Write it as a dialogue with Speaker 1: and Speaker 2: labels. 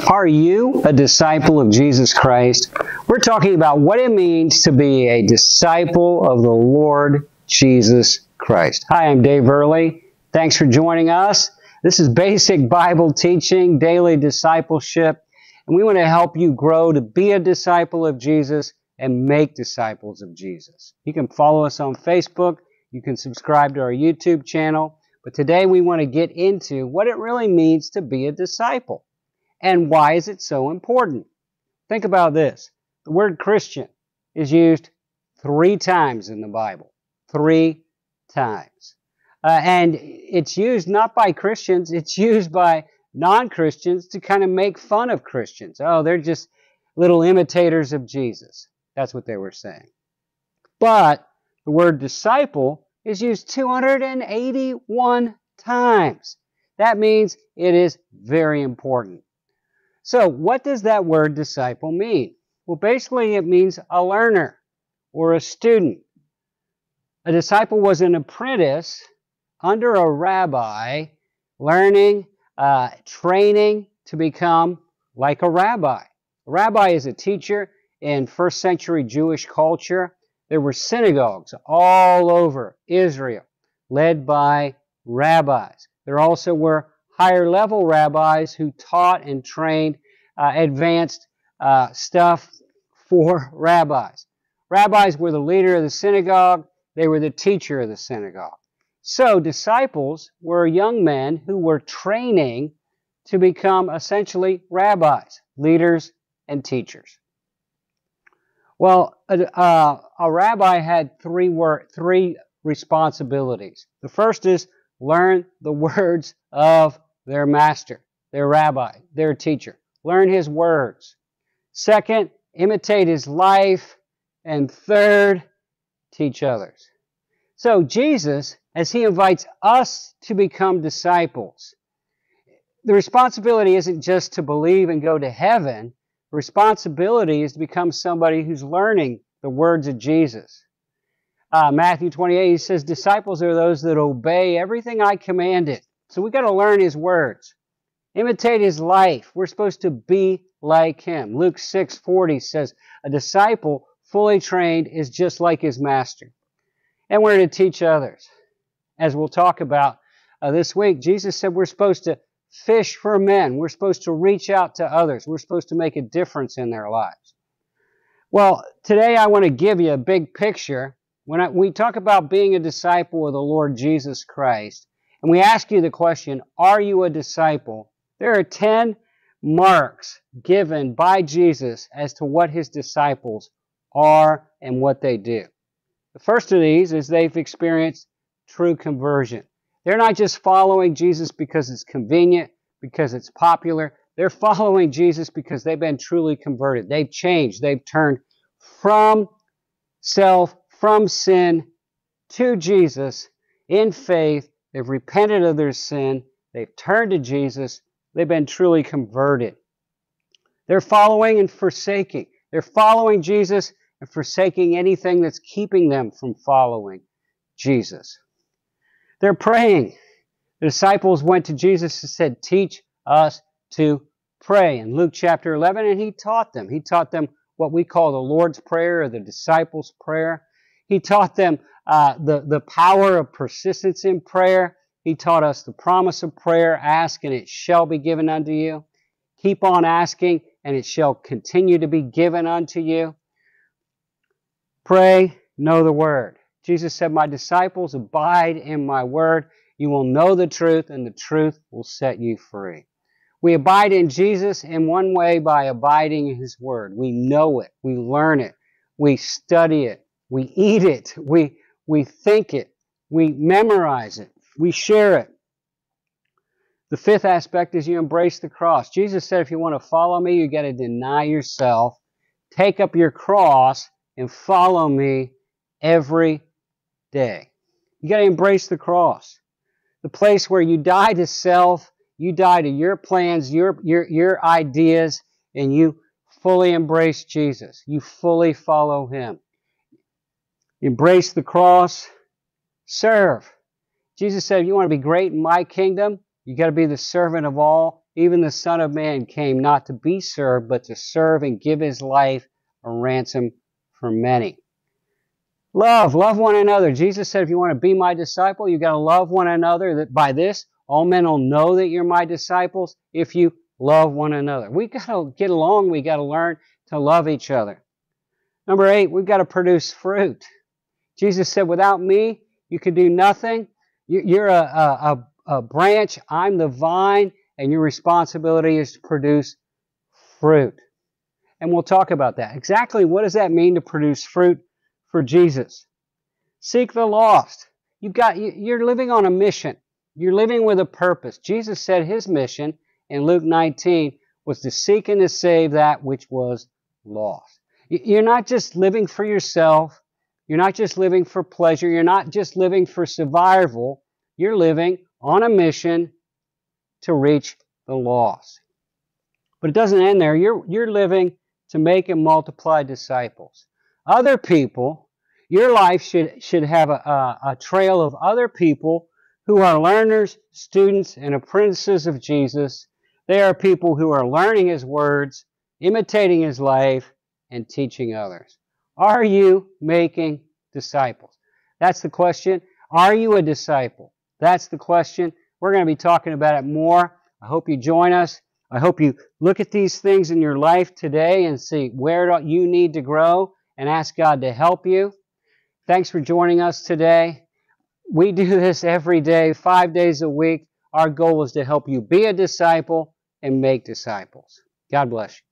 Speaker 1: Are you a disciple of Jesus Christ? We're talking about what it means to be a disciple of the Lord Jesus Christ. Hi, I'm Dave Early. Thanks for joining us. This is basic Bible teaching, daily discipleship, and we want to help you grow to be a disciple of Jesus and make disciples of Jesus. You can follow us on Facebook. You can subscribe to our YouTube channel. But today we want to get into what it really means to be a disciple. And why is it so important? Think about this. The word Christian is used 3 times in the Bible. 3 times. And it's used not by Christians, it's used by non-Christians to kind of make fun of Christians. Oh, they're just little imitators of Jesus. That's what they were saying. But the word disciple is used 281 times. That means it is very important. So what does that word disciple mean? Well, basically it means a learner or a student. A disciple was an apprentice under a rabbi, learning, training to become like a rabbi. A rabbi is a teacher in first century Jewish culture. There were synagogues all over Israel led by rabbis. There also were higher level rabbis who taught and trained advanced stuff for rabbis. Rabbis were the leader of the synagogue. They were the teacher of the synagogue. So disciples were young men who were training to become essentially rabbis, leaders, and teachers. Well, a rabbi had three responsibilities. The first is learn the words of their master, their rabbi, their teacher. Learn his words. Second, imitate his life. And third, teach others. So Jesus, as he invites us to become disciples, the responsibility isn't just to believe and go to heaven. The responsibility is to become somebody who's learning the words of Jesus. Matthew 28, he says, disciples are those that obey everything I commanded. So we've got to learn his words. Imitate his life. We're supposed to be like him. Luke 6:40 says, a disciple fully trained is just like his master. And we're to teach others. As we'll talk about this week, Jesus said we're supposed to fish for men. We're supposed to reach out to others. We're supposed to make a difference in their lives. Well, today I want to give you a big picture. When we talk about being a disciple of the Lord Jesus Christ, and we ask you the question, are you a disciple? There are 10 marks given by Jesus as to what his disciples are and what they do. The first of these is they've experienced true conversion. They're not just following Jesus because it's convenient, because it's popular. They're following Jesus because they've been truly converted. They've changed. They've turned from self, from sin, to Jesus in faith. They've repented of their sin. They've turned to Jesus. They've been truly converted. They're following and forsaking. They're following Jesus and forsaking anything that's keeping them from following Jesus. They're praying. The disciples went to Jesus and said, teach us to pray. In Luke chapter 11, and he taught them. He taught them what we call the Lord's Prayer or the disciples' prayer. He taught them the power of persistence in prayer. He taught us the promise of prayer. Ask and it shall be given unto you. Keep on asking and it shall continue to be given unto you. Pray, know the word. Jesus said, my disciples abide in my word. You will know the truth and the truth will set you free. We abide in Jesus in one way by abiding in his word. We know it. We learn it. We study it. We eat it. We think it. We memorize it. We share it. The fifth aspect is you embrace the cross. Jesus said if you want to follow me, you got to deny yourself, take up your cross, and follow me every day. You got to embrace the cross. The place where you die to self, you die to your plans, your ideas, and you fully embrace Jesus. You fully follow him. Embrace the cross. Serve. Jesus said, if you want to be great in my kingdom, you got to be the servant of all even the Son of Man came not to be served, but to serve and give his life a ransom for many. Love one another. Jesus said, if you want to be my disciple, you've got to love one another. That by this, all men will know that you're my disciples if you love one another. We've got to get along. We've got to learn to love each other. Number 8, we've got to produce fruit. Jesus said, without me, you can do nothing. You're a branch. I'm the vine, and your responsibility is to produce fruit. And we'll talk about that. Exactly what does that mean to produce fruit for Jesus? Seek the lost. You're living on a mission. You're living with a purpose. Jesus said his mission in Luke 19 was to seek and to save that which was lost. You're not just living for yourself. You're not just living for pleasure. You're not just living for survival. You're living on a mission to reach the lost. But it doesn't end there. You're living to make and multiply disciples. Other people, your life should have a trail of other people who are learners, students, and apprentices of Jesus. They are people who are learning his words, imitating his life, and teaching others. Are you making disciples? That's the question. Are you a disciple? That's the question. We're going to be talking about it more. I hope you join us. I hope you look at these things in your life today and see where you need to grow and ask God to help you. Thanks for joining us today. We do this every day, 5 days a week. Our goal is to help you be a disciple and make disciples. God bless you.